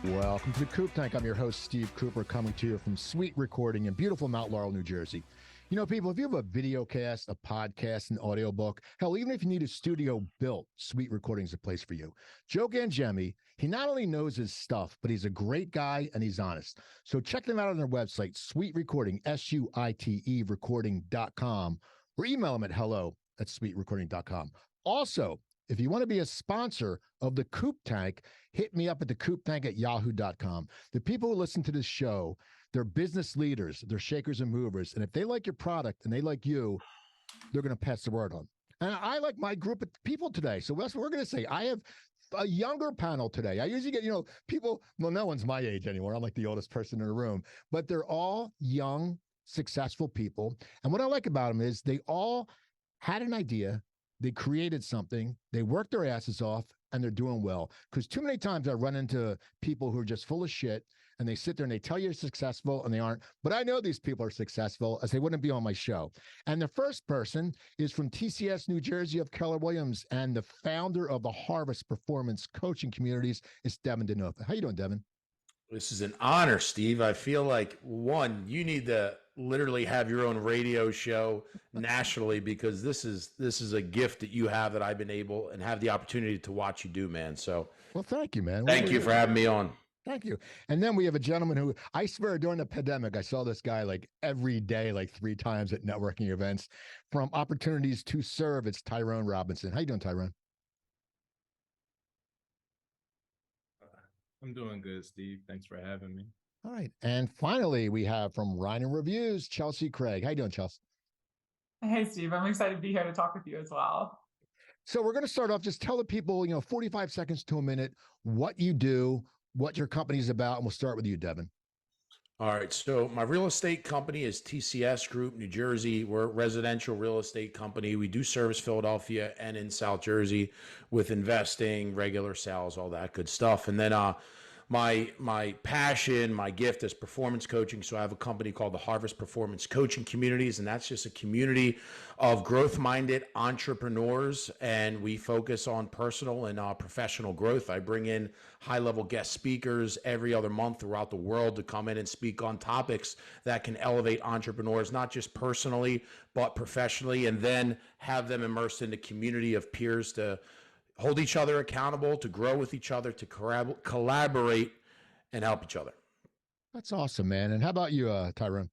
Welcome to Coop Tank. I'm your host, Steve Cooper, coming to you from SuiteRecording in beautiful Mount Laurel, New Jersey. You know, people, if you have a video cast, a podcast, an audiobook, hell, even if you need a studio built, SuiteRecording is a place for you. Joe Gangemi, he not only knows his stuff, but he's a great guy and he's honest. So check them out on their website, SuiteRecording, SUITE recording.com, or email them at hello@suiterecording.com. Also, if you want to be a sponsor of the Coop Tank, hit me up at the Coop Tank at yahoo.com. The people who listen to this show, they're business leaders, they're shakers and movers. And if they like your product and they like you, they're going to pass the word on. And I like my group of people today. So that's what we're going to say. I have a younger panel today. I usually get, people, well, no one's my age anymore. I'm like the oldest person in the room, but they're all young, successful people. And what I like about them is they all had an idea. They created something, they worked their asses off, and they're doing well. Because too many times I run into people who are just full of shit, and they sit there and they tell you you're successful, and they aren't. But I know these people are successful, as they wouldn't be on my show. And the first person is from TCS, New Jersey of Keller Williams, and the founder of the Harvest Performance Coaching Communities is Devin Dinofa. How you doing, Devin? This is an honor, Steve. I feel like, one, you need to literally have your own radio show nationally, because this is a gift that you have that I've been able and have the opportunity to watch you do, man. So, well, thank you, man. Thank you for having me on. Thank you. And then we have a gentleman who, I swear, during the pandemic, I saw this guy like every day, like 3 times at networking events. From Opportunities to Serve, it's Tyrone Robinson. How you doing, Tyrone? I'm doing good, Steve. Thanks for having me. All right. And finally, we have from Rhino Reviews, Chelsea Craig. How you doing, Chelsea? Hey, Steve. I'm excited to be here to talk with you as well. So we're going to start off, just tell the people, 45 seconds to a minute, what you do, what your company's about, and we'll start with you, Devin. All right. So my real estate company is TCS Group, New Jersey. We're a residential real estate company. We do service Philadelphia and in South Jersey with investing, regular sales, all that good stuff. And then my passion, my gift is performance coaching. So I have a company called the Harvest Performance Coaching Communities, and that's just a community of growth-minded entrepreneurs, and we focus on personal and professional growth. I bring in high-level guest speakers every other month throughout the world to come in and speak on topics that can elevate entrepreneurs, not just personally, but professionally, and then have them immersed in the community of peers to hold each other accountable, to grow with each other, to collaborate and help each other. That's awesome, man. And how about you, Tyrone?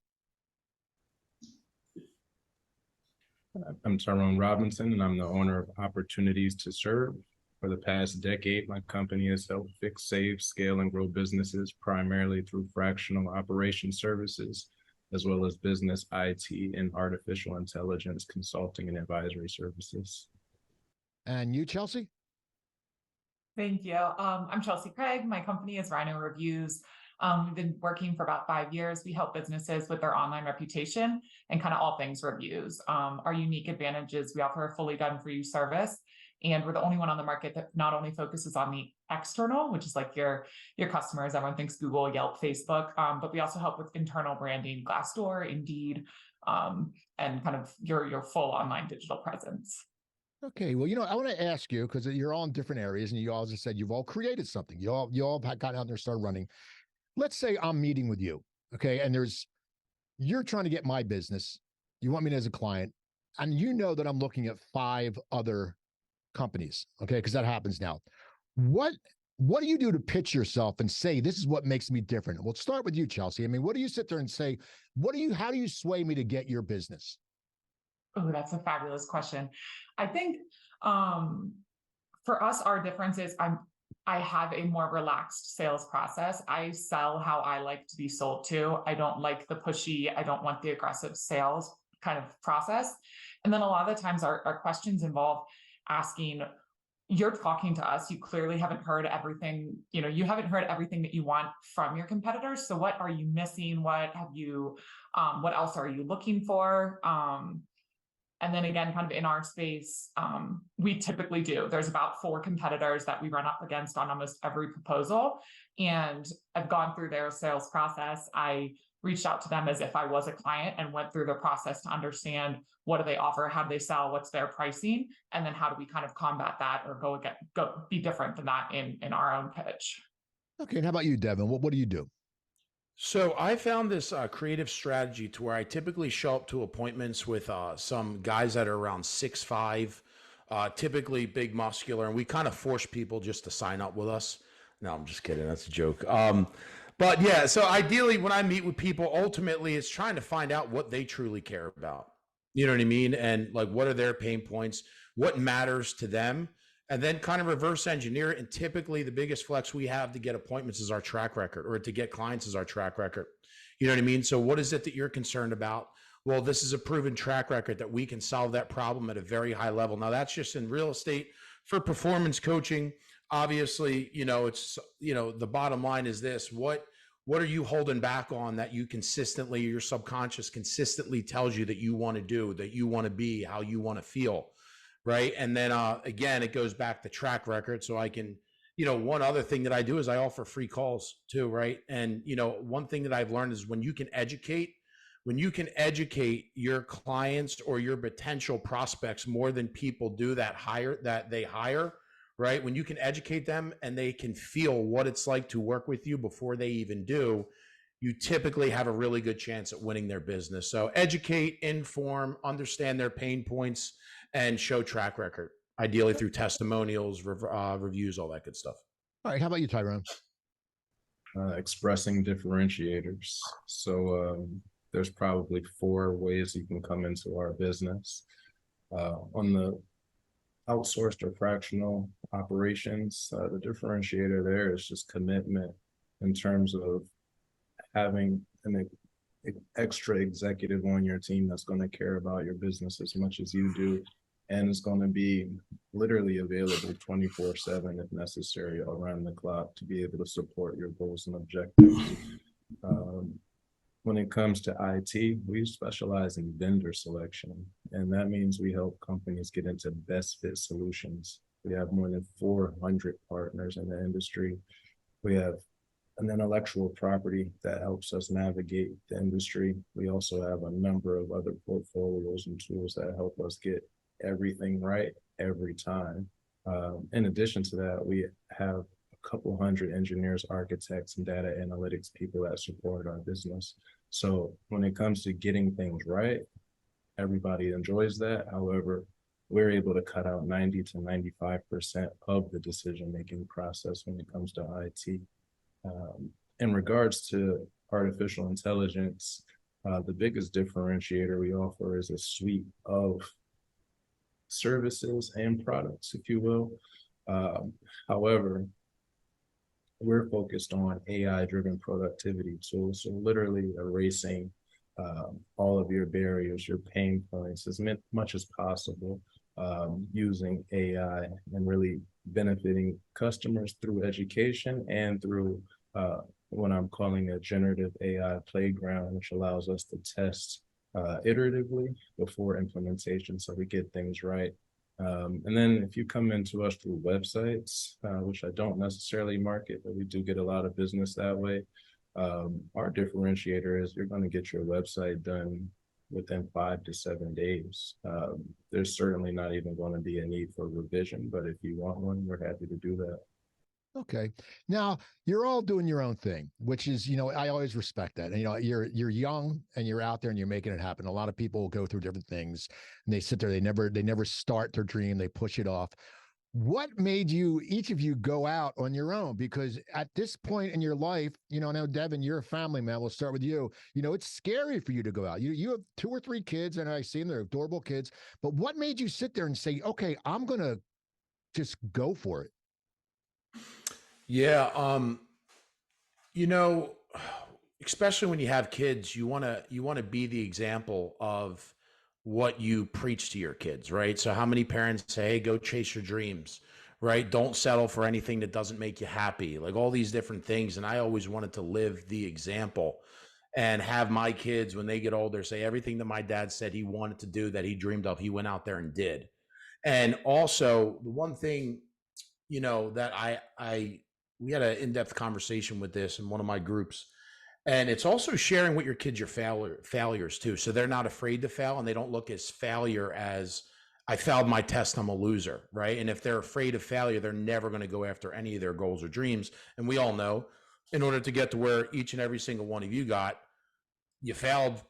I'm Tyrone Robinson, and I'm the owner of Opportunities to Serve. For the past decade, my company has helped fix, save, scale, and grow businesses primarily through fractional operation services, as well as business IT and artificial intelligence consulting and advisory services. And you, Chelsea? Thank you. I'm Chelsea Craig. My company is Rhino Reviews. We've been working for about 5 years. We help businesses with their online reputation and kind of all things reviews. Our unique advantage is we offer a fully done for you service, and we're the only one on the market that not only focuses on the external, which is like your customers. Everyone thinks Google, Yelp, Facebook, but we also help with internal branding, Glassdoor, Indeed, and kind of your full online digital presence. Okay, well, I want to ask you, because you're all in different areas, and you all just said you've all created something. You all have gotten out there and started running. Let's say I'm meeting with you, okay, and you're trying to get my business. You want me as a client, and you know that I'm looking at 5 other companies, okay, because that happens now. What do you do to pitch yourself and say, this is what makes me different? We'll start with you, Chelsea. I mean, what do you sit there and say, how do you sway me to get your business? Oh, that's a fabulous question. I think for us, our difference is I have a more relaxed sales process. I sell how I like to be sold to. I don't like the pushy, I don't want the aggressive sales kind of process. And then a lot of the times our questions involve asking, you're talking to us, you clearly haven't heard everything, you haven't heard everything that you want from your competitors. So what are you missing? What else are you looking for? And then again, kind of in our space, we typically there's about 4 competitors that we run up against on almost every proposal. And I've gone through their sales process. I reached out to them as if I was a client and went through the process to understand what do they offer, how do they sell, what's their pricing, and then how do we kind of combat that or go be different than that in our own pitch. Okay. And how about you, Devin? What do you do? So I found this creative strategy to where I typically show up to appointments with some guys that are around 6'5", typically big muscular, and we kind of force people just to sign up with us. No, I'm just kidding. That's a joke. But yeah, so ideally when I meet with people, ultimately it's trying to find out what they truly care about. You know what I mean? And like, what are their pain points? What matters to them? And then kind of reverse engineer it. And typically the biggest flex we have to get appointments is our track record, or to get clients is our track record. You know what I mean? So what is it that you're concerned about? Well, this is a proven track record that we can solve that problem at a very high level. Now that's just in real estate. For performance coaching, obviously, it's, the bottom line is this: what are you holding back on that you consistently, your subconscious consistently tells you that you want to do, that you want to be, how you want to feel, right? And then again, it goes back to track record. So I can, one other thing that I do is I offer free calls too, right? And one thing that I've learned is when you can educate your clients or your potential prospects more than people do that they hire, right? When you can educate them and they can feel what it's like to work with you before they even do, you typically have a really good chance at winning their business. So educate, inform, understand their pain points, and show track record, ideally through testimonials, reviews, all that good stuff. All right. How about you, Tyrone? Expressing differentiators. So there's probably 4 ways you can come into our business. On the outsourced or fractional operations, the differentiator there is just commitment in terms of having an extra executive on your team that's going to care about your business as much as you do, and is going to be literally available 24/7 if necessary, around the clock, to be able to support your goals and objectives. When it comes to IT, we specialize in vendor selection, and that means we help companies get into best fit solutions. We have more than 400 partners in the industry. We have an intellectual property that helps us navigate the industry. We also have a number of other portfolios and tools that help us get everything right every time. In addition to that, we have a couple hundred engineers, architects, and data analytics people that support our business. So when it comes to getting things right, everybody enjoys that. However, we're able to cut out 90 to 95% of the decision-making process when it comes to IT. In regards to artificial intelligence, the biggest differentiator we offer is a suite of services and products, if you will. However, we're focused on AI-driven productivity tools, so literally erasing all of your barriers, your pain points, as much as possible, using AI and really benefiting customers through education and through what I'm calling a generative AI playground, which allows us to test iteratively before implementation, so we get things right. And then if you come into us through websites, which I don't necessarily market, but we do get a lot of business that way. Our differentiator is you're going to get your website done within 5 to 7 days. There's certainly not even going to be a need for revision, but if you want one, we're happy to do that. Okay. Now you're all doing your own thing, which is, I always respect that. And, you're young and you're out there and you're making it happen. A lot of people go through different things and they sit there, they never start their dream. They push it off. What made each of you go out on your own? Because at this point in your life, I know, Devin, you're a family man. We'll start with you. It's scary for you to go out. You have 2 or 3 kids, and I see them, they're adorable kids. But what made you sit there and say, okay, I'm going to just go for it? Yeah. Especially when you have kids, you want to be the example of what you preach to your kids, right? So how many parents say, hey, go chase your dreams, right? Don't settle for anything that doesn't make you happy, like all these different things. And I always wanted to live the example and have my kids, when they get older, say everything that my dad said he wanted to do, that he dreamed of, he went out there and did. And also the one thing, that we had an in-depth conversation with this in one of my groups, and it's also sharing with your kids your failures too. So they're not afraid to fail, and they don't look as failure as I failed my test, I'm a loser, right? And if they're afraid of failure, they're never going to go after any of their goals or dreams. And we all know, in order to get to where each and every single one of you got, you failed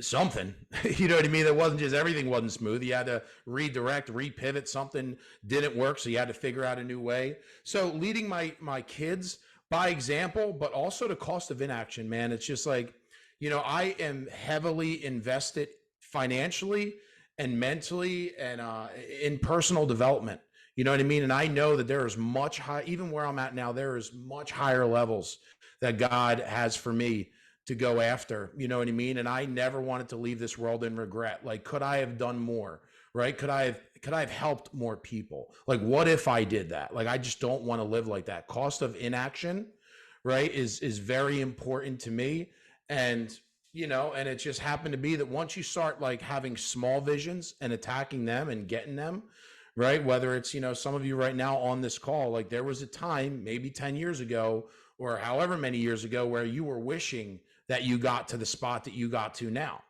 something. You know what I mean? It wasn't just everything wasn't smooth. You had to redirect, repivot. Something didn't work, so you had to figure out a new way. So leading my kids by example, but also the cost of inaction, man. It's just like, I am heavily invested financially and mentally and in personal development. You know what I mean? And I know that there is much high, even where I'm at now, there is much higher levels that God has for me to go after. You know what I mean? And I never wanted to leave this world in regret. Like, could I have done more? Right? Could I have helped more people? Like, what if I did that? Like, I just don't want to live like that. Cost of inaction, right, is very important to me. And and it just happened to be that once you start like having small visions and attacking them and getting them, right? Whether it's, some of you right now on this call, like there was a time maybe 10 years ago or however many years ago where you were wishing that you got to the spot that you got to now,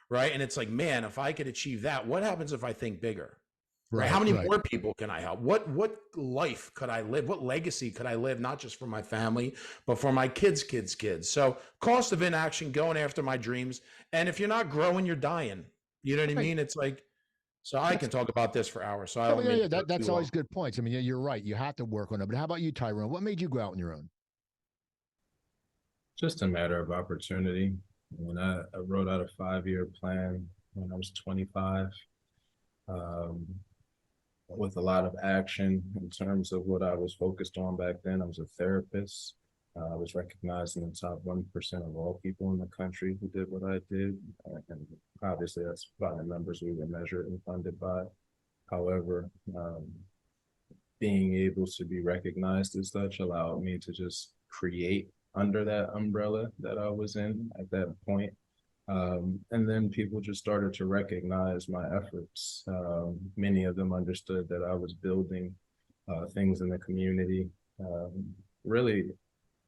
right? And it's like, man, if I could achieve that, what happens if I think bigger? Right? How many more people can I help? What life could I live? What legacy could I live, not just for my family, but for my kids' kids? So cost of inaction, going after my dreams. And if you're not growing, you're dying. You know what I mean? It's like, so I can talk about this for hours. So I don't that's always good points. I mean, you're right. You have to work on it. But how about you, Tyrone? What made you go out on your own? Just a matter of opportunity. When I wrote out a 5-year plan when I was 25. With a lot of action in terms of what I was focused on back then. I was a therapist. I was recognized in the top 1% of all people in the country who did what I did. And obviously that's by the numbers we were measured and funded by. However, being able to be recognized as such allowed me to just create under that umbrella that I was in at that point. And then people just started to recognize my efforts. Many of them understood that I was building things in the community, really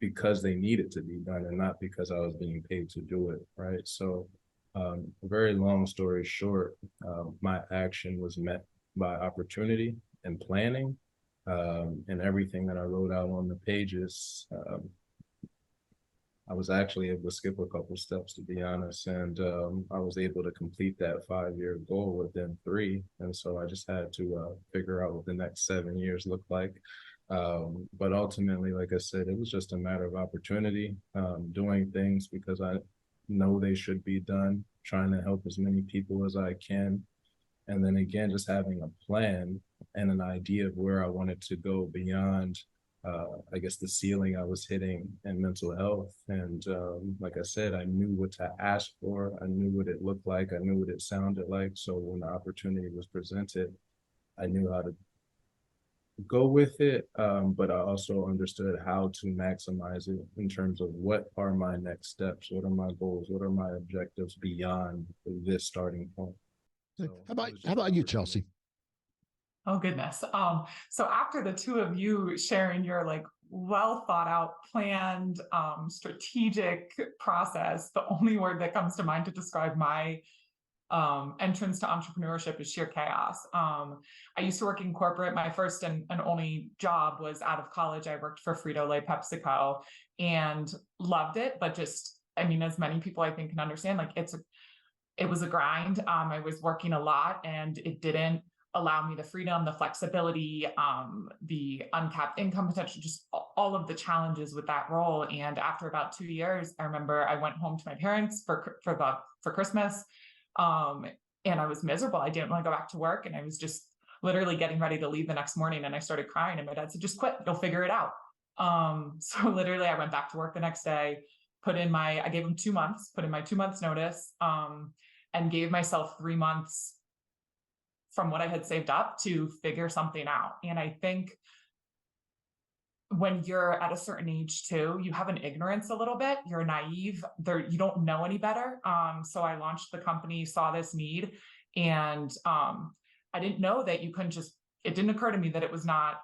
because they needed to be done and not because I was being paid to do it, right? So a very long story short, my action was met by opportunity and planning, and everything that I wrote out on the pages. I was actually able to skip a couple steps, to be honest, and I was able to complete that 5-year goal within 3. And so I just had to figure out what the next 7 years look like. But ultimately, like I said, it was just a matter of opportunity, doing things because I know they should be done, trying to help as many people as I can. And then again, just having a plan and an idea of where I wanted to go beyond I guess the ceiling I was hitting in mental health. And like I said, I knew what to ask for. I knew what it looked like. I knew what it sounded like. So when the opportunity was presented, I knew how to go with it. But I also understood how to maximize it in terms of what are my next steps? What are my goals? What are my objectives beyond this starting point? So how about you, Chelsea? Oh, goodness. So after the two of you sharing your like well thought out, planned, strategic process, the only word that comes to mind to describe my entrance to entrepreneurship is sheer chaos. I used to work in corporate. My first and only job was out of college. I worked for Frito-Lay, PepsiCo, and loved it. But just, I mean, as many people I think can understand, like it was a grind. I was working a lot, and it didn't allow me the freedom, the flexibility, the uncapped income potential, just all of the challenges with that role. And after about 2 years, I remember I went home to my parents for Christmas, and I was miserable. I didn't want to go back to work, and I was just literally getting ready to leave the next morning, and I started crying, and my dad said, "Just quit, you'll figure it out." So literally I went back to work the next day, I gave him 2 months, put in my 2 months notice, and gave myself 3 months from what I had saved up to figure something out. And I think when you're at a certain age too, you have an ignorance a little bit, you're naive there, you don't know any better. So I launched the company, saw this need, and I didn't know that you couldn't just, it didn't occur to me that it was not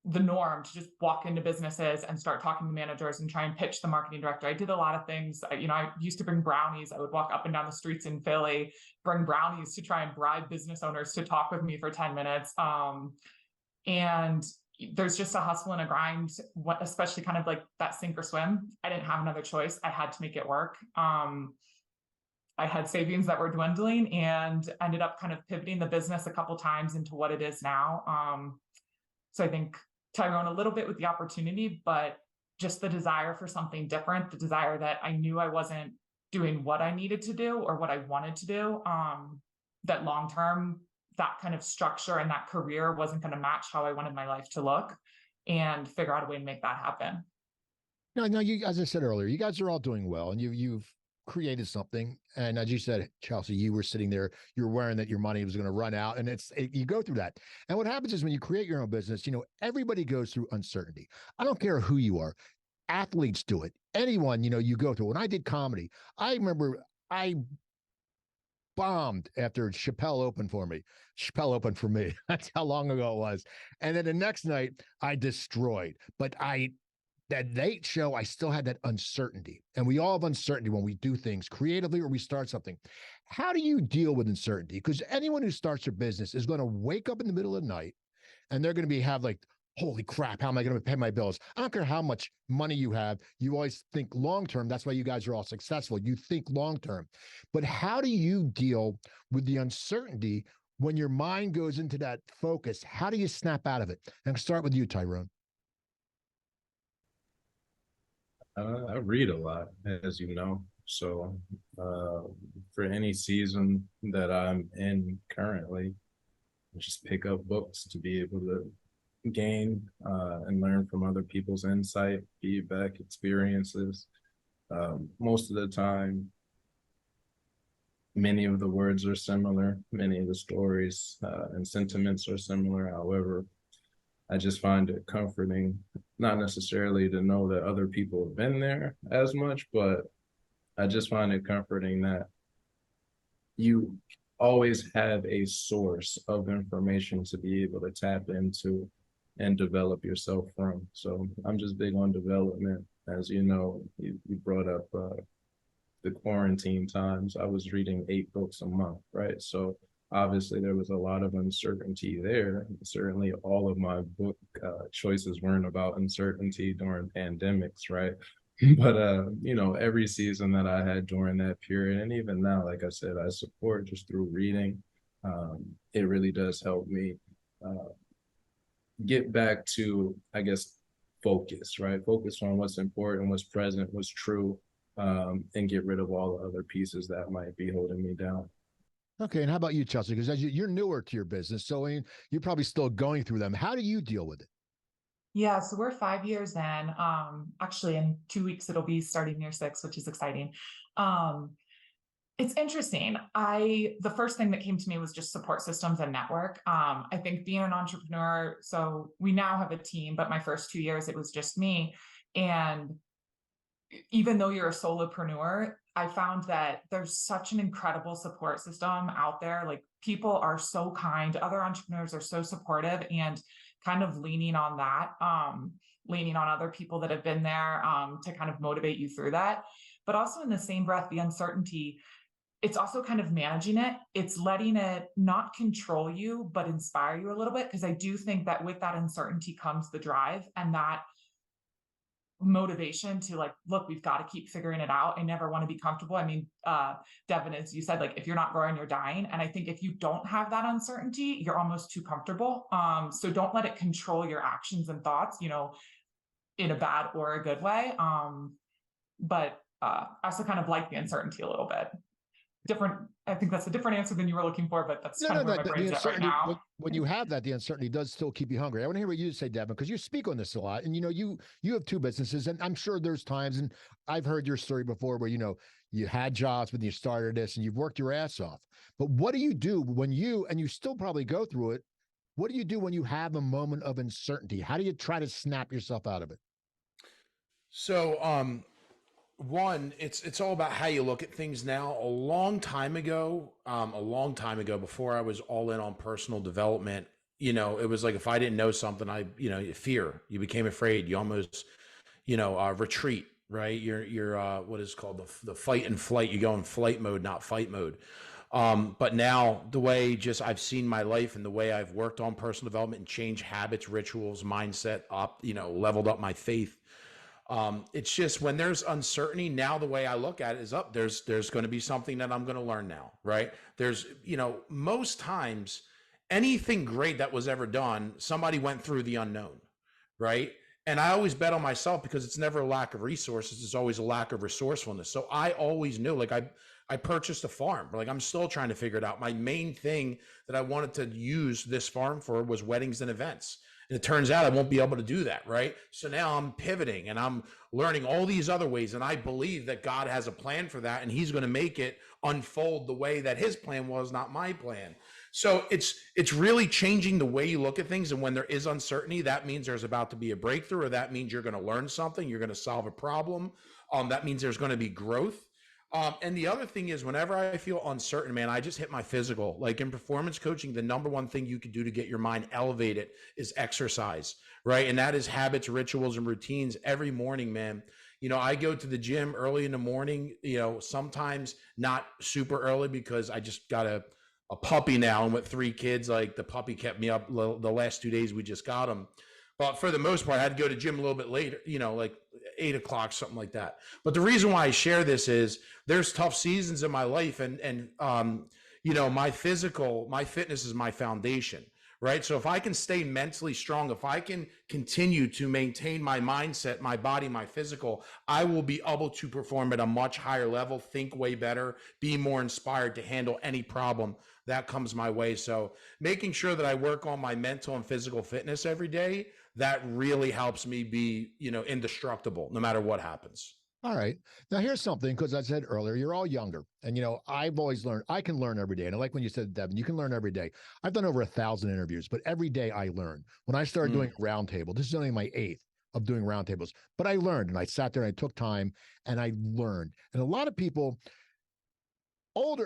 the norm to just walk into businesses and start talking to managers and try and pitch the marketing director. I did a lot of things. I used to bring brownies. I would walk up and down the streets in Philly, bring brownies to try and bribe business owners to talk with me for 10 minutes. And there's just a hustle and a grind, especially kind of like that sink or swim. I didn't have another choice. I had to make it work. I had savings that were dwindling and ended up kind of pivoting the business a couple times into what it is now. So I think Tyrone a little bit with the opportunity, but just the desire for something different, the desire that I knew I wasn't doing what I needed to do or what I wanted to do, that long-term, that kind of structure and that career wasn't going to match how I wanted my life to look, and figure out a way to make that happen. No, you, as I said earlier, you guys are all doing well, and you've created something. And as you said, Chelsea, you were sitting there, you're worrying that your money was going to run out, and you go through that. And what happens is when you create your own business, everybody goes through uncertainty. I don't care who you are. Athletes do it. Anyone, you go through. When I did comedy, I remember I bombed after Chappelle opened for me. Chappelle opened for me. That's how long ago it was. And then the next night I destroyed, but that late show, I still had that uncertainty. And we all have uncertainty when we do things creatively or we start something. How do you deal with uncertainty? Because anyone who starts their business is going to wake up in the middle of the night and they're going to have like, holy crap, how am I going to pay my bills? I don't care how much money you have. You always think long-term. That's why you guys are all successful. You think long-term. But how do you deal with the uncertainty when your mind goes into that focus? How do you snap out of it? And I'll start with you, Tyrone. I read a lot, as you know. So for any season that I'm in currently, I just pick up books to be able to gain and learn from other people's insight, feedback, experiences. Most of the time, many of the words are similar, many of the stories and sentiments are similar. However, I just find it comforting, not necessarily to know that other people have been there as much, but I just find it comforting that you always have a source of information to be able to tap into and develop yourself from. So I'm just big on development. As you know, you brought up the quarantine times. I was reading 8 books a month, right? So obviously there was a lot of uncertainty there. Certainly all of my book choices weren't about uncertainty during pandemics, right? But every season that I had during that period, and even now, like I said, I support just through reading. It really does help me get back to, I guess, focus, right? Focus on what's important, what's present, what's true, and get rid of all the other pieces that might be holding me down. Okay, and how about you, Chelsea? Because as you're newer to your business, so you're probably still going through them. How do you deal with it? Yeah, so we're 5 years in. Actually, in 2 weeks, it'll be starting year 6, which is exciting. It's interesting. The first thing that came to me was just support systems and network. I think being an entrepreneur, so we now have a team, but my first 2 years, it was just me. And even though you're a solopreneur, I found that there's such an incredible support system out there. Like, people are so kind, other entrepreneurs are so supportive, and kind of leaning on that, leaning on other people that have been there to kind of motivate you through that. But also in the same breath, the uncertainty, it's also kind of managing it. It's letting it not control you, but inspire you a little bit. Because I do think that with that uncertainty comes the drive and that motivation to like, look, we've got to keep figuring it out. I never want to be comfortable. I mean, Devin, as you said, like, if you're not growing, you're dying. And I think if you don't have that uncertainty, you're almost too comfortable. So don't let it control your actions and thoughts, in a bad or a good way. But I also kind of like the uncertainty a little bit. I think that's a different answer than you were looking for, but that's kind of where my brain's at right now. When you have that, the uncertainty does still keep you hungry. I want to hear what you say, Devin, because you speak on this a lot, and you have 2 businesses, and I'm sure there's times, and I've heard your story before where you had jobs when you started this, and you've worked your ass off. But what do you do when you still probably go through it? What do you do when you have a moment of uncertainty? How do you try to snap yourself out of it? So, one, it's all about how you look at things now. A long time ago, before I was all in on personal development, it was like if I didn't know something, fear, you became afraid, you almost, retreat, right? You're what is called the fight and flight. You go in flight mode, not fight mode. But now the way just I've seen my life and the way I've worked on personal development and changed habits, rituals, mindset up, leveled up my faith. It's just when there's uncertainty now, the way I look at it is there's going to be something that I'm going to learn now, right? There's, most times anything great that was ever done, somebody went through the unknown, right? And I always bet on myself because it's never a lack of resources. It's always a lack of resourcefulness. So I always knew, like I purchased a farm. Like I'm still trying to figure it out. My main thing that I wanted to use this farm for was weddings and events. And it turns out I won't be able to do that, right? So now I'm pivoting and I'm learning all these other ways. And I believe that God has a plan for that. And he's going to make it unfold the way that his plan was, not my plan. So it's really changing the way you look at things. And when there is uncertainty, that means there's about to be a breakthrough, or that means you're going to learn something. You're going to solve a problem. That means there's going to be growth. And the other thing is, whenever I feel uncertain, man, I just hit my physical. Like in performance coaching, the number one thing you can do to get your mind elevated is exercise, right? And that is habits, rituals, and routines every morning, man. I go to the gym early in the morning, sometimes not super early because I just got a puppy now. And with 3 kids, like the puppy kept me up the last 2 days we just got him. But for the most part, I had to go to gym a little bit later, like 8 o'clock, something like that. But the reason why I share this is there's tough seasons in my life, and my fitness is my foundation, right? So if I can stay mentally strong, if I can continue to maintain my mindset, my body, my physical, I will be able to perform at a much higher level, think way better, be more inspired to handle any problem that comes my way. So making sure that I work on my mental and physical fitness every day, that really helps me be, indestructible no matter what happens. All right. Now here's something, because I said earlier, you're all younger, and I've always learned. I can learn every day, and I like when you said, Devin, you can learn every day. I've done over 1,000 interviews, but every day I learn. When I started doing roundtable, this is only my 8th of doing roundtables, but I learned, and I sat there and I took time and I learned. And a lot of people,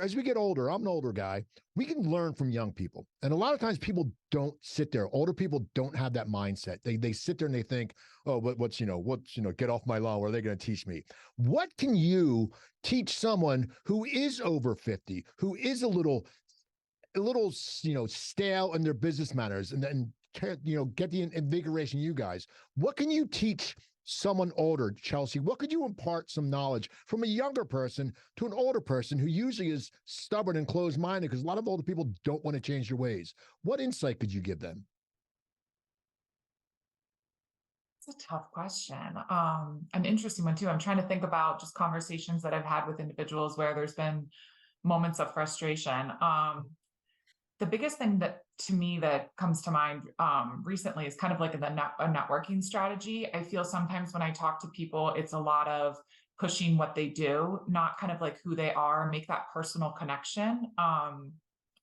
as we get older, I'm an older guy, we can learn from young people. And a lot of times people don't sit there. Older people don't have that mindset. They sit there and they think, oh, what's get off my lawn. What are they going to teach me? What can you teach someone who is over 50, who is a little stale in their business manners, and then get the invigoration, you guys? What can you teach someone older, Chelsea? What could you impart some knowledge from a younger person to an older person who usually is stubborn and closed-minded, because a lot of older people don't want to change their ways? What insight could you give them? It's a tough question. An interesting one too. I'm trying to think about just conversations that I've had with individuals where there's been moments of frustration. The biggest thing that to me that comes to mind recently is kind of like a networking strategy. I feel sometimes when I talk to people, it's a lot of pushing what they do, not kind of like who they are, make that personal connection.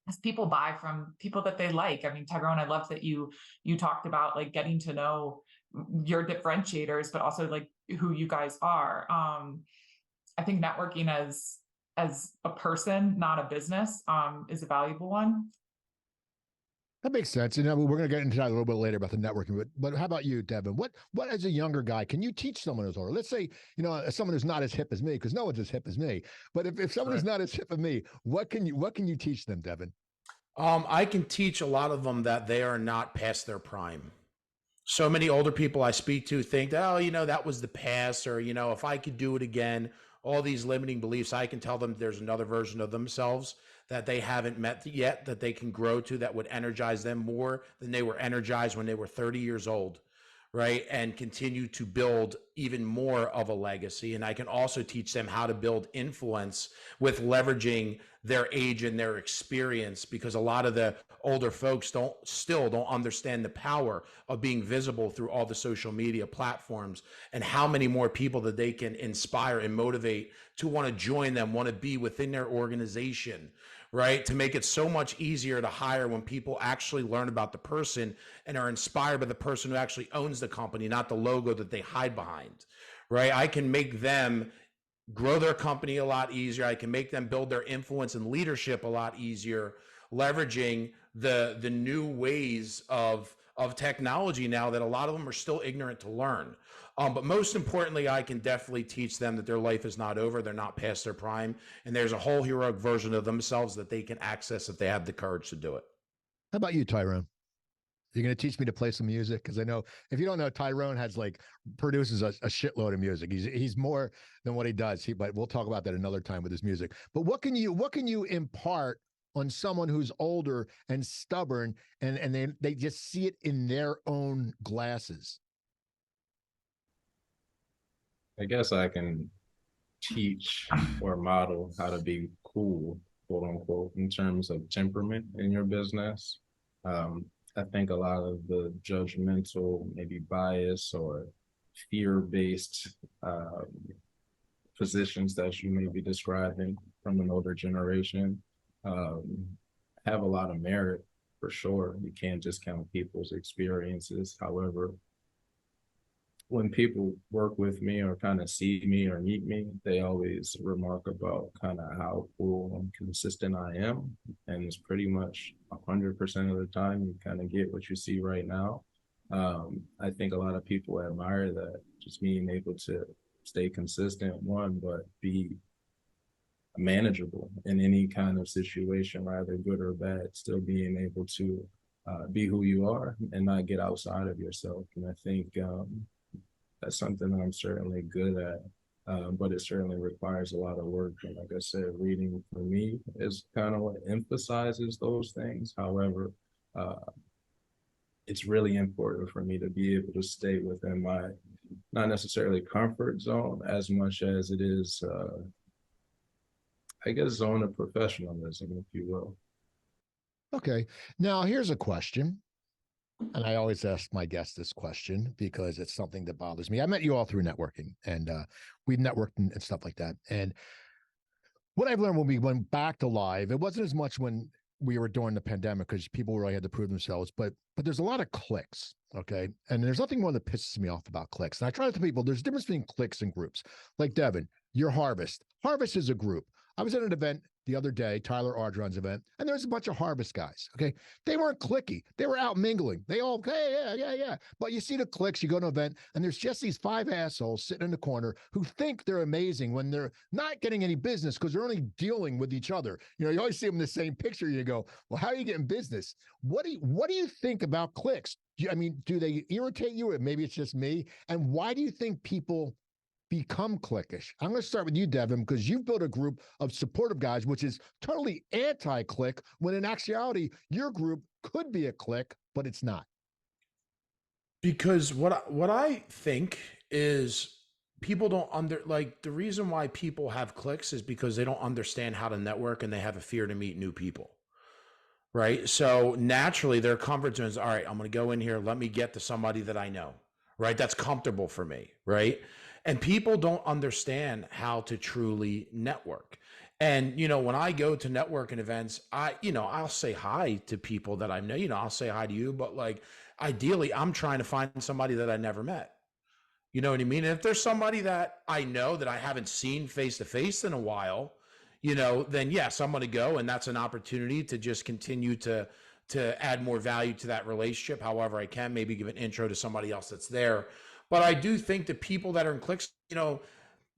As people buy from people that they like. I mean, Tyrone, I love that you talked about like getting to know your differentiators, but also like who you guys are. I think networking as a person, not a business, is a valuable one. That makes sense. And we're going to get into that a little bit later about the networking. But how about you, Devin? What as a younger guy can you teach someone who's older? Let's say someone who's not as hip as me, because no one's as hip as me. But if someone who's not as hip as me, what can you teach them, Devin? I can teach a lot of them that they are not past their prime. So many older people I speak to think, oh, that was the past, or if I could do it again. All these limiting beliefs, I can tell them there's another version of themselves that they haven't met yet, that they can grow to, that would energize them more than they were energized when they were 30 years old, right? And continue to build even more of a legacy. And I can also teach them how to build influence with leveraging their age and their experience, because a lot of the older folks still don't understand the power of being visible through all the social media platforms, and how many more people that they can inspire and motivate to want to join them, want to be within their organization, right? To make it so much easier to hire when people actually learn about the person and are inspired by the person who actually owns the company, not the logo that they hide behind, right? I can make them grow their company a lot easier. I can make them build their influence and leadership a lot easier, leveraging the new ways of technology now that a lot of them are still ignorant to learn. But most importantly, I can definitely teach them that their life is not over. They're not past their prime. And there's a whole heroic version of themselves that they can access if they have the courage to do it. How about you, Tyrone? You're going to teach me to play some music? Because I know, if you don't know, Tyrone has produces a shitload of music. He's more than what he does. But we'll talk about that another time with his music. But what can you impart on someone who's older and stubborn, and they just see it in their own glasses? I guess I can teach or model how to be cool, quote unquote, in terms of temperament in your business. I think a lot of the judgmental, maybe bias or fear-based positions that you may be describing from an older generation have a lot of merit for sure. You can't discount people's experiences. However, when people work with me or kind of see me or meet me, they always remark about kind of how cool and consistent I am. And it's pretty much 100% of the time you kind of get what you see right now. I think a lot of people admire that, just being able to stay consistent, one, but be manageable in any kind of situation, rather good or bad, still being able to be who you are and not get outside of yourself. And I think that's something that I'm certainly good at, but it certainly requires a lot of work. And like I said, reading for me is kind of what emphasizes those things. However, it's really important for me to be able to stay within my, not necessarily comfort zone as much as it is, I guess, zone of professionalism, if you will. Okay. Now, here's a question. And I always ask my guests this question because it's something that bothers me. I met you all through networking, and we've networked and stuff like that. And what I've learned when we went back to live, it wasn't as much when we were during the pandemic because people really had to prove themselves, but there's a lot of clicks, okay? And there's nothing more that pisses me off about clicks. And I try to tell people there's a difference between clicks and groups. Like Devin, your Harvest. Harvest is a group. I was at an event the other day, Tyler Ardron's event, and there's a bunch of Harvest guys, okay? They weren't clicky. They were out mingling. They all, hey, yeah. But you see the clicks, you go to an event, and there's just these 5 assholes sitting in the corner who think they're amazing when they're not getting any business because they're only dealing with each other. You know, you always see them in the same picture. You go, well, how are you getting business? What do you think about clicks? Do they irritate you, or maybe it's just me? And why do you think people become cliquish? I'm going to start with you, Devin, because you've built a group of supportive guys, which is totally anti-click, when in actuality, your group could be a click, but it's not. Because what I think is people don't the reason why people have clicks is because they don't understand how to network and they have a fear to meet new people. Right. So naturally their comfort zone is, all right, I'm going to go in here. Let me get to somebody that I know. Right. That's comfortable for me. Right. And people don't understand how to truly network. And, when I go to networking events, I'll say hi to people that I know, I'll say hi to you, but ideally I'm trying to find somebody that I never met. You know what I mean? And if there's somebody that I know that I haven't seen face to face in a while, then yes, I'm going to go. And that's an opportunity to just continue to add more value to that relationship. However I can, maybe give an intro to somebody else that's there. But I do think the people that are in clicks,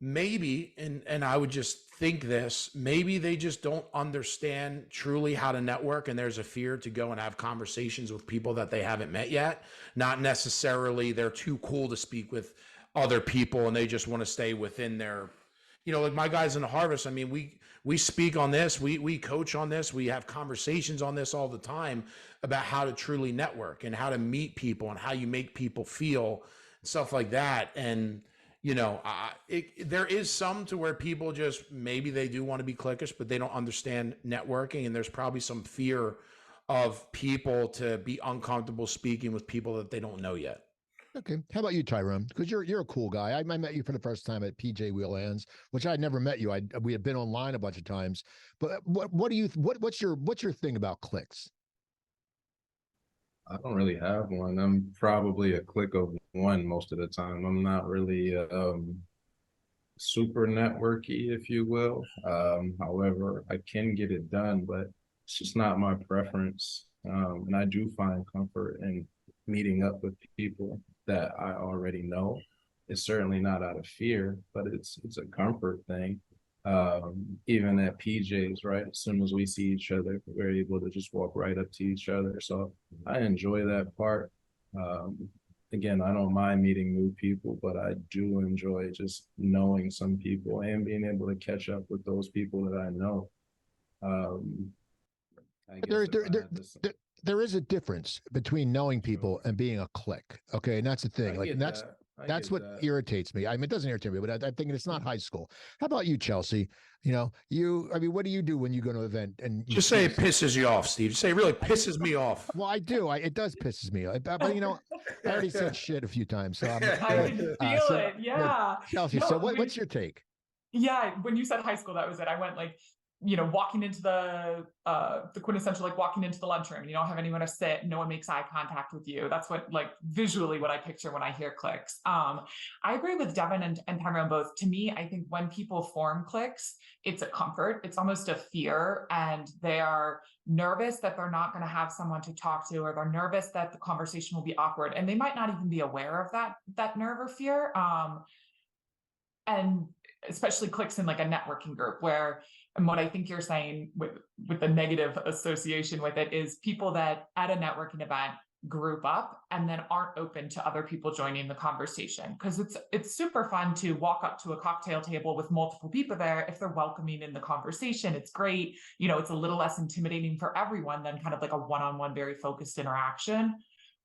maybe, and I would just think this, maybe they just don't understand truly how to network, and there's a fear to go and have conversations with people that they haven't met yet. Not necessarily they're too cool to speak with other people and they just want to stay within their, like my guys in the Harvest. I mean, we speak on this, we coach on this, we have conversations on this all the time about how to truly network and how to meet people and how you make people feel, stuff like that. And there is some to where people just, maybe they do want to be cliquish, but they don't understand networking. And there's probably some fear of people to be uncomfortable speaking with people that they don't know yet. Okay. How about you, Tyrone? Because you're a cool guy. I met you for the first time at PJ Wheelhands, which I'd never met you. We had been online a bunch of times. But what's your thing about clicks? I don't really have one. I'm probably a click of one most of the time. I'm not really super networky, if you will. However, I can get it done, but it's just not my preference. And I do find comfort in meeting up with people that I already know. It's certainly not out of fear, but it's a comfort thing. Even at PJ's, right? As soon as we see each other, we're able to just walk right up to each other. So I enjoy that part. Again, I don't mind meeting new people, but I do enjoy just knowing some people and being able to catch up with those people that I know. I guess There is a difference between knowing people and being a clique. Okay. And that's the thing. Like, that's what irritates me. I mean, it doesn't irritate me, but I'm thinking it's not high school. How about you, Chelsea? You know, I mean, what do you do when you go to an event and just say it pisses you off, Steve? Just say it really pisses me off. Well, I do. It does pisses me off. But you know, I already said shit a few times. So I can feel it. Yeah. Chelsea, so what's your take? Yeah. When you said high school, that was it. I went like, you know, walking into the quintessential, like walking into the lunchroom, you don't have anyone to sit, no one makes eye contact with you. That's what, like, visually what I picture when I hear cliques. I agree with Devin and Tyrone both. To me, I think when people form cliques, it's a comfort. It's almost a fear, and they are nervous that they're not going to have someone to talk to, or they're nervous that the conversation will be awkward, and they might not even be aware of that nerve or fear. And especially cliques in like a networking group where, and what I think you're saying with the negative association with it is people that at a networking event group up and then aren't open to other people joining the conversation. Because it's super fun to walk up to a cocktail table with multiple people there. If they're welcoming in the conversation, it's great. You know, it's a little less intimidating for everyone than kind of like a one-on-one, very focused interaction.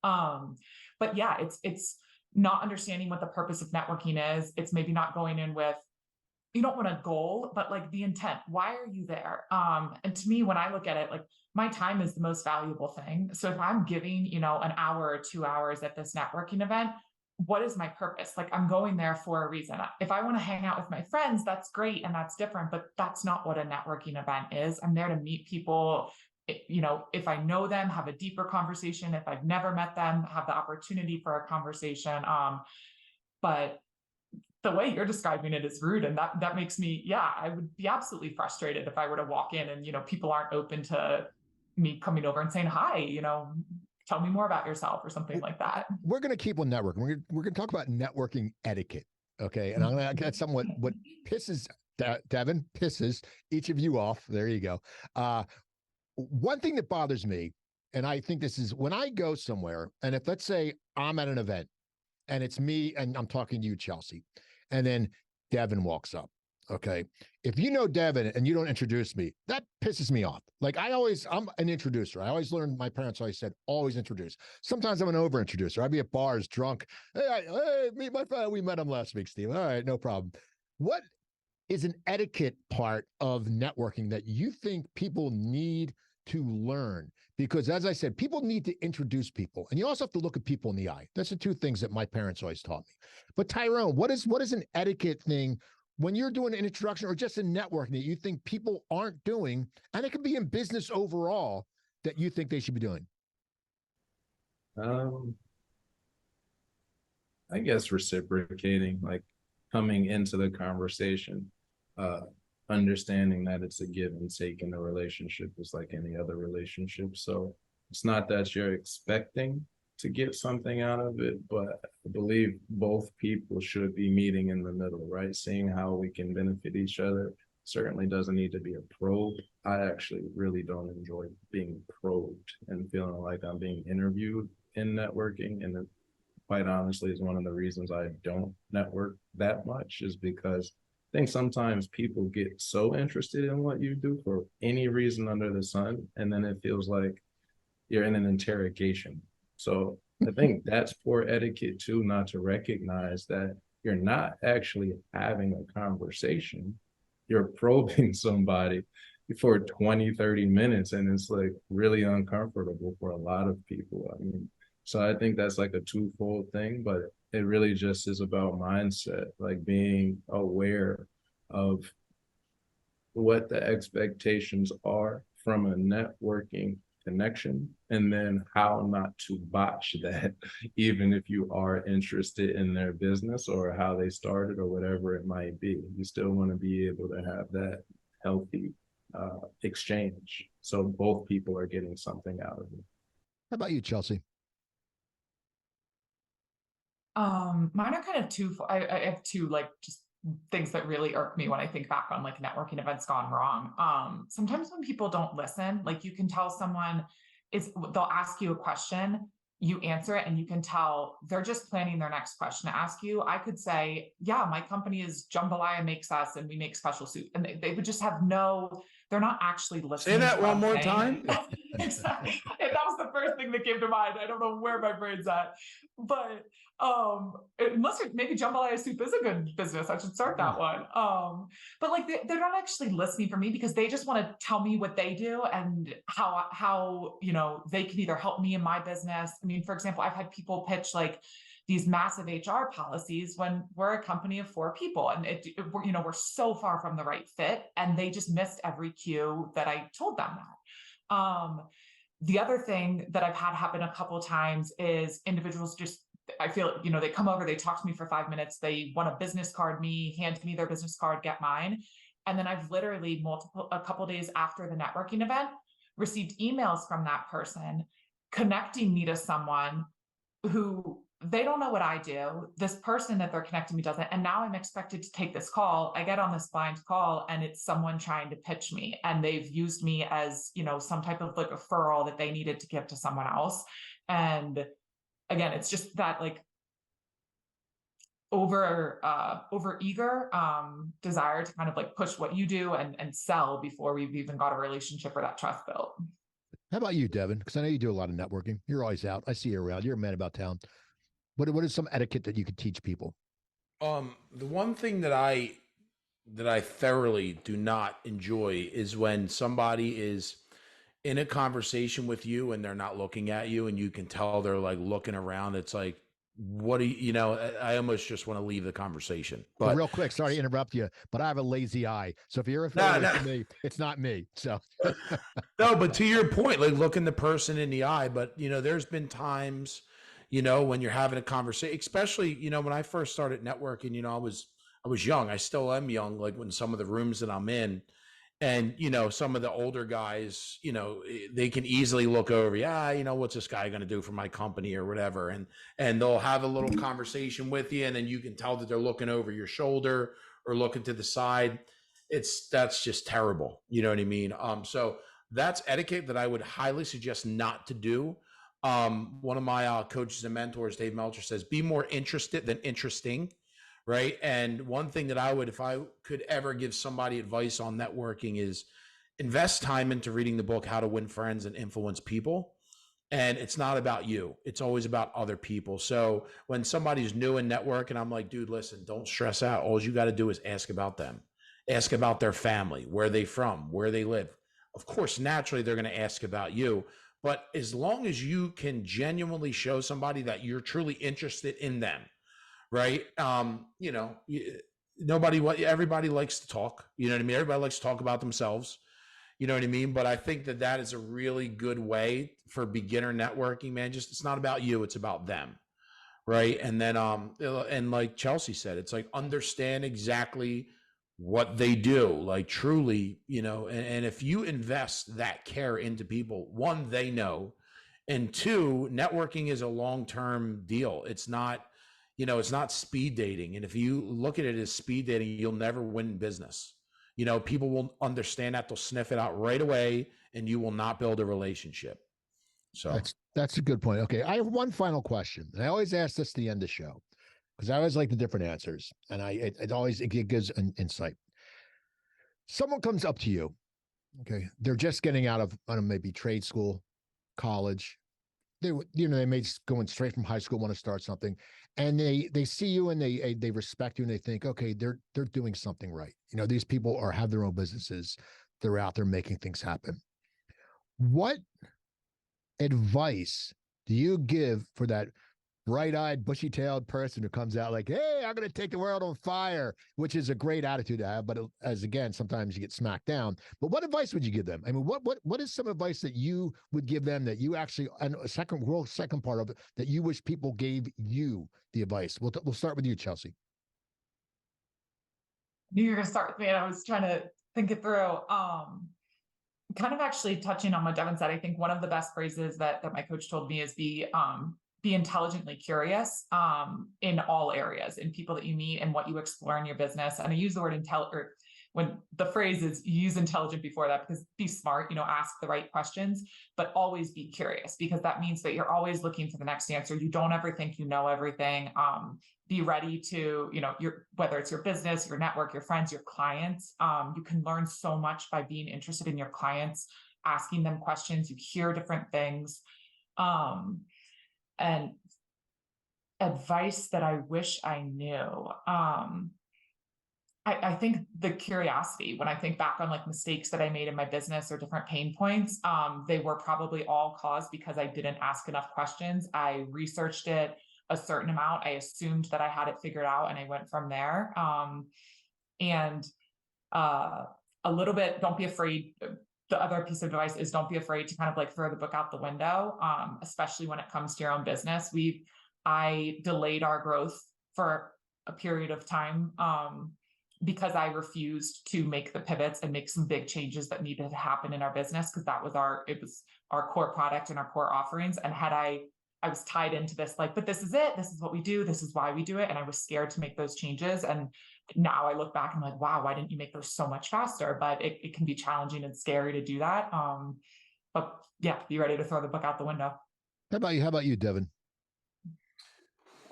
But yeah, it's not understanding what the purpose of networking is. It's maybe not going in with, you don't want a goal, but like the intent. Why are you there? And to me, when I look at it, like my time is the most valuable thing. So if I'm giving, you know, an hour or 2 hours at this networking event, what is my purpose? Like, I'm going there for a reason. If I want to hang out with my friends, that's great. And that's different, but that's not what a networking event is. I'm there to meet people, you know, if I know them, have a deeper conversation. If I've never met them, have the opportunity for a conversation. But the way you're describing it is rude. And that makes me, yeah, I would be absolutely frustrated if I were to walk in and, you know, people aren't open to me coming over and saying, hi, you know, tell me more about yourself or something like that. We're going to keep on networking. We're going to talk about networking etiquette. Okay. And I'm going to get somewhat what pisses Devin pisses each of you off. There you go. One thing that bothers me, and I think this is when I go somewhere, and if let's say I'm at an event and it's me and I'm talking to you, Chelsea, and then Devin walks up. Okay. If you know Devin and you don't introduce me, that pisses me off. Like I'm an introducer. I always learned, my parents always said, always introduce. Sometimes I'm an over introducer. I'd be at bars drunk. Hey, meet my friend. We met him last week, Steve. All right, no problem. What is an etiquette part of networking that you think people need to learn? Because as I said, people need to introduce people, and you also have to look at people in the eye. That's the two things that my parents always taught me. But Tyrone, what is an etiquette thing when you're doing an introduction or just in networking that you think people aren't doing, and it could be in business overall, that you think they should be doing? I guess reciprocating, like coming into the conversation, understanding that it's a give and take in a relationship is like any other relationship. So it's not that you're expecting to get something out of it, but I believe both people should be meeting in the middle, right? Seeing how we can benefit each other. Certainly doesn't need to be a probe. I actually really don't enjoy being probed and feeling like I'm being interviewed in networking. And it, quite honestly, is one of the reasons I don't network that much, is because I think sometimes people get so interested in what you do for any reason under the sun, and then it feels like you're in an interrogation. So I think that's poor etiquette too, not to recognize that you're not actually having a conversation. You're probing somebody for 20, 30 minutes, and it's like really uncomfortable for a lot of people. I mean, so I think that's like a twofold thing, but it really just is about mindset, like being aware of what the expectations are from a networking connection, and then how not to botch that, even if you are interested in their business or how they started or whatever it might be. You still want to be able to have that healthy exchange, so both people are getting something out of it. How about you, Chelsea? Mine are kind of two. I have two like just things that really irk me when I think back on like networking events gone wrong. Sometimes when people don't listen, like you can tell someone they'll ask you a question, you answer it, and you can tell they're just planning their next question to ask you. I could say, yeah, my company is Jambalaya Makes Us and we make special soup. And they would just have they're not actually listening. Say that to one more saying. time. Exactly. And that was the first thing that came to mind. I don't know where my brain's at, but unless maybe jambalaya soup is a good business, I should start that one. But like they're not actually listening for me because they just want to tell me what they do and how they can either help me in my business. I mean, for example, I've had people pitch like these massive HR policies when we're a company of 4 people and we're so far from the right fit, and they just missed every cue that I told them that. The other thing that I've had happen a couple of times is individuals I feel, they come over, they talk to me for 5 minutes, they want a business card, hand me their business card, get mine. And then I've literally a couple days after the networking event, received emails from that person connecting me to someone who they don't know what I do. This person that they're connecting me doesn't. And now I'm expected to take this call. I get on this blind call and it's someone trying to pitch me, and they've used me as, some type of like referral that they needed to give to someone else. And again, it's just that like over eager desire to kind of like push what you do and sell before we've even got a relationship or that trust built. How about you, Devin? Because I know you do a lot of networking. You're always out. I see you around. You're a man about town. What is some etiquette that you could teach people? The one thing that I thoroughly do not enjoy is when somebody is in a conversation with you and they're not looking at you and you can tell they're like looking around. It's like, what do you I almost just want to leave the conversation. But well, real quick, sorry to interrupt you, but I have a lazy eye. So if you're affiliated with me, it's not me. So no, but to your point, like looking the person in the eye. But there's been times, when you're having a conversation, especially, when I first started networking, I was young. I still am young, like when some of the rooms that I'm in. And, some of the older guys, they can easily look over, what's this guy going to do for my company or whatever. And they'll have a little conversation with you. And then you can tell that they're looking over your shoulder or looking to the side. That's just terrible. You know what I mean? So that's etiquette that I would highly suggest not to do. One of my coaches and mentors, Dave Melcher, says, be more interested than interesting. Right. And one thing that if I could ever give somebody advice on networking, is invest time into reading the book, How to Win Friends and Influence People. And it's not about you. It's always about other people. So when somebody's new in networking, I'm like, dude, listen, don't stress out. All you got to do is ask about them, ask about their family, where they from, where they live. Of course, naturally, they're going to ask about you. But as long as you can genuinely show somebody that you're truly interested in them, right? Everybody likes to talk, you know what I mean? Everybody likes to talk about themselves, you know what I mean? But I think that is a really good way for beginner networking, man. It's not about you, it's about them. Right. And then, and like Chelsea said, it's like, understand exactly what they do, like truly, and if you invest that care into people, one, they know, and two, networking is a long-term deal. It's not, it's not speed dating. And if you look at it as speed dating, you'll never win business. People will understand that. They'll sniff it out right away, and you will not build a relationship. So that's a good point. Okay. I have one final question. And I always ask this at the end of the show because I always like the different answers. And it gives an insight. Someone comes up to you. Okay. They're just getting out of, I don't know, maybe trade school, college. They may going straight from high school, want to start something, and they see you and they respect you and they think, okay, they're doing something right. These people have their own businesses. They're out there making things happen. What advice do you give for that bright-eyed, bushy-tailed person who comes out like, hey, I'm going to take the world on fire, which is a great attitude to have, but again, sometimes you get smacked down. But what advice would you give them? I mean, what is some advice that you would give them that you actually, and a second part of it, that you wish people gave you the advice? We'll start with you, Chelsea. I knew you were going to start with me, and I was trying to think it through. kind of actually touching on what Devin said, I think one of the best phrases that my coach told me is be intelligently curious in all areas, in people that you meet and what you explore in your business. And I use the word or when the phrase is use intelligent before that, because be smart, ask the right questions, but always be curious, because that means that you're always looking for the next answer. You don't ever think you know everything. Be ready to, whether it's your business, your network, your friends, your clients, you can learn so much by being interested in your clients, asking them questions. You hear different things. And advice that I wish I knew. I think the curiosity, when I think back on like mistakes that I made in my business or different pain points, they were probably all caused because I didn't ask enough questions. I researched it a certain amount. I assumed that I had it figured out, and I went from there. And a little bit, don't be afraid. The other piece of advice is don't be afraid to kind of like throw the book out the window, especially when it comes to your own business. I delayed our growth for a period of time because I refused to make the pivots and make some big changes that needed to happen in our business, because it was our core product and our core offerings. And I was tied into this, like, but this is it. This is what we do. This is why we do it. And I was scared to make those changes. And now I look back and I'm like, wow, why didn't you make those so much faster? But it can be challenging and scary to do that. But yeah, be ready to throw the book out the window. How about you, Devin?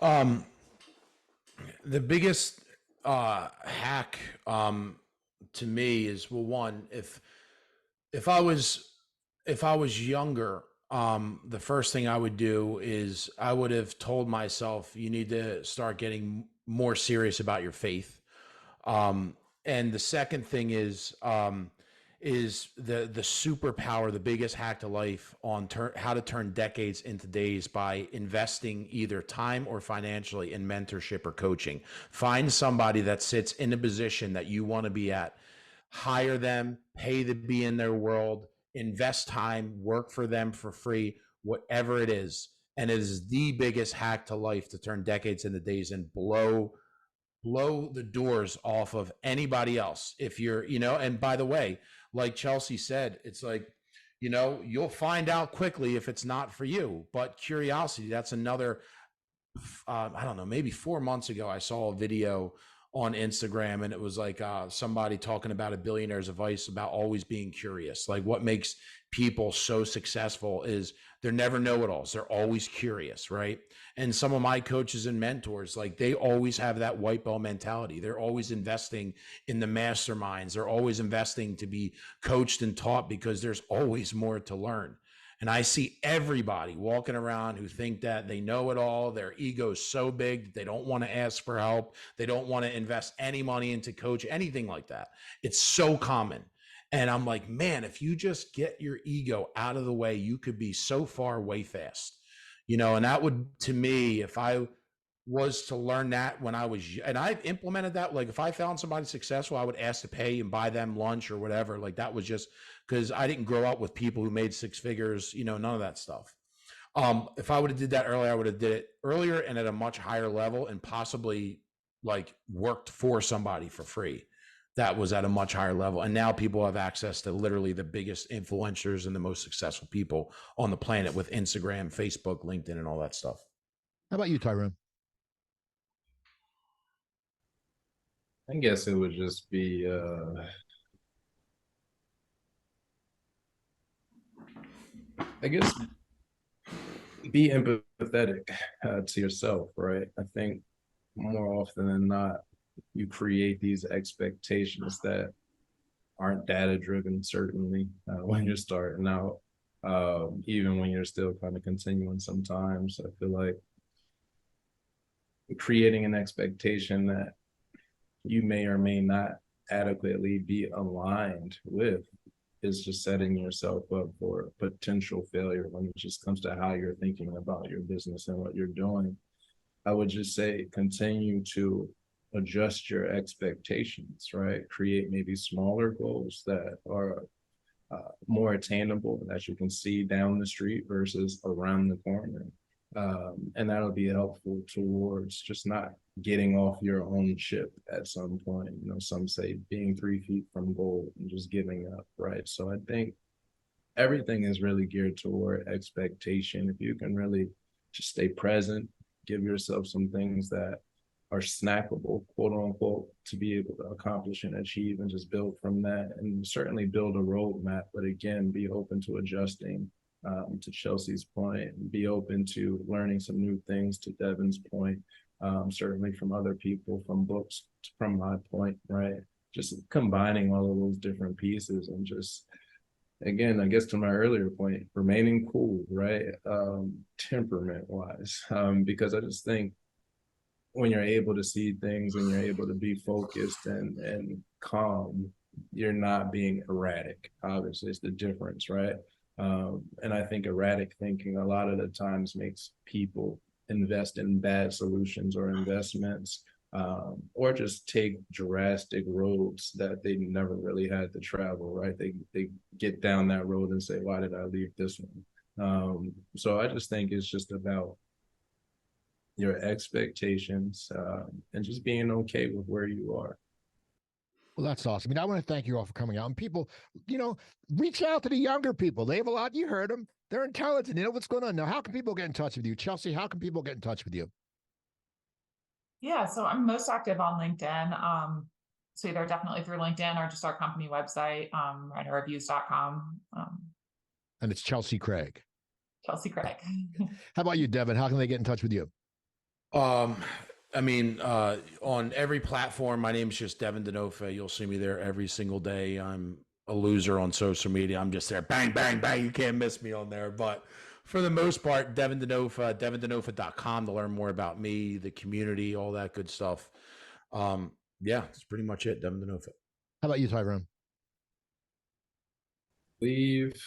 The biggest hack to me is, well, one, if I was younger, the first thing I would do is I would have told myself, you need to start getting more serious about your faith. And the second thing is the superpower, the biggest hack to life on how to turn decades into days by investing either time or financially in mentorship or coaching. Find somebody that sits in a position that you want to be at, hire them, pay to be in their world, invest time, work for them for free, whatever it is. And it is the biggest hack to life to turn decades into days and blow the doors off of anybody else. If you're, and by the way, like Chelsea said, it's like, you'll find out quickly if it's not for you. But curiosity, that's another, I don't know, maybe 4 months ago, I saw a video on Instagram, and it was like somebody talking about a billionaire's advice about always being curious. Like, what makes people so successful is they're never know-it-alls. They're always curious, right? And some of my coaches and mentors, like, they always have that white belt mentality. They're always investing in the masterminds. They're always investing to be coached and taught, because there's always more to learn. And I see everybody walking around who think that they know it all. Their ego is so big that they don't want to ask for help. They don't want to invest any money into coach, anything like that. It's so common. And I'm like, man, if you just get your ego out of the way, you could be so far way fast, and that would, to me, if I was to learn that when I was, and I've implemented that. Like, if I found somebody successful, I would ask to pay and buy them lunch or whatever. Like, that was just because I didn't grow up with people who made six figures, none of that stuff. If I would have did that earlier, I would have did it earlier and at a much higher level, and possibly like worked for somebody for free. That was at a much higher level. And now people have access to literally the biggest influencers and the most successful people on the planet with Instagram, Facebook, LinkedIn, and all that stuff. How about you, Tyrone? I guess it would just be be empathetic to yourself, right? I think more often than not, you create these expectations that aren't data driven, certainly when you're starting out, even when you're still kind of continuing. Sometimes I feel like creating an expectation that you may or may not adequately be aligned with is just setting yourself up for potential failure when it just comes to how you're thinking about your business and what you're doing. I would just say continue to adjust your expectations, right? Create maybe smaller goals that are more attainable, that you can see down the street versus around the corner. And that'll be helpful towards just not getting off your own ship at some point. Some say being 3 feet from goal and just giving up, right? So I think everything is really geared toward expectation. If you can really just stay present, give yourself some things that are snackable, quote unquote, to be able to accomplish and achieve, and just build from that, and certainly build a roadmap. But again, be open to adjusting. To Chelsea's point, be open to learning some new things, to Devin's point, certainly from other people, from books, from my point, right? Just combining all of those different pieces, and just, again, I guess to my earlier point, remaining cool, right? Temperament wise, because I just think when you're able to see things, when you're able to be focused and calm, you're not being erratic. Obviously, it's the difference, right? And I think erratic thinking a lot of the times makes people invest in bad solutions or investments, or just take drastic roads that they never really had to travel, right? They get down that road and say, why did I leave this one? So I just think it's just about your expectations, and just being okay with where you are. Well, that's awesome. I mean, I want to thank you all for coming out. And people, reach out to the younger people. They have a lot. You heard them. They're intelligent. You know what's going on. Now, how can people get in touch with you? Chelsea, how can people get in touch with you? Yeah, so I'm most active on LinkedIn. So either definitely through LinkedIn or just our company website, rhinoreviews.com. And it's Chelsea Craig. Chelsea Craig. How about you, Devin? How can they get in touch with you? I mean, on every platform, my name is just Devin Dinofa. You'll see me there every single day. I'm a loser on social media. I'm just there, bang, bang, bang. You can't miss me on there. But for the most part, Devin Dinofa, devindinofa.com to learn more about me, the community, all that good stuff. Yeah, that's pretty much it, Devin Dinofa. How about you, Tyrone? Leave.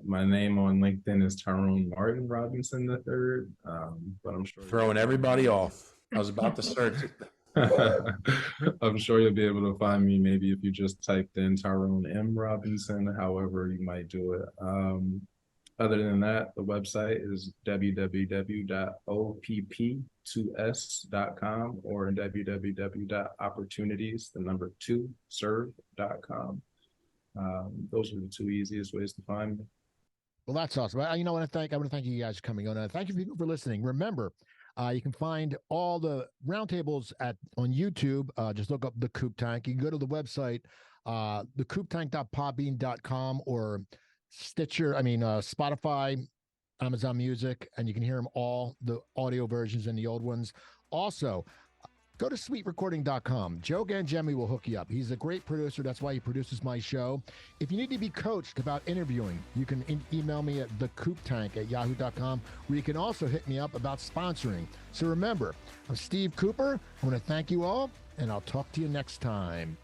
My name on LinkedIn is Tyrone Robinson III. But I'm sure throwing everybody off. I was about to search it. I'm sure you'll be able to find me maybe if you just typed in Tyrone M. Robinson, however you might do it. Other than that, the website is www.opp2s.com or www.opportunities2serve.com. Those are the two easiest ways to find me. Well, that's awesome. I want to thank you guys for coming on. Thank you people for listening. Remember, you can find all the roundtables on YouTube. Just look up the Coop Tank. You can go to the website, thecooptank.podbean.com or Stitcher. Spotify, Amazon Music, and you can hear them all, the audio versions and the old ones. Also, go to SuiteRecording.com. Joe Gangemi will hook you up. He's a great producer. That's why he produces my show. If you need to be coached about interviewing, you can email me at thecooptank@yahoo.com, where you can also hit me up about sponsoring. So remember, I'm Steve Cooper. I want to thank you all, and I'll talk to you next time.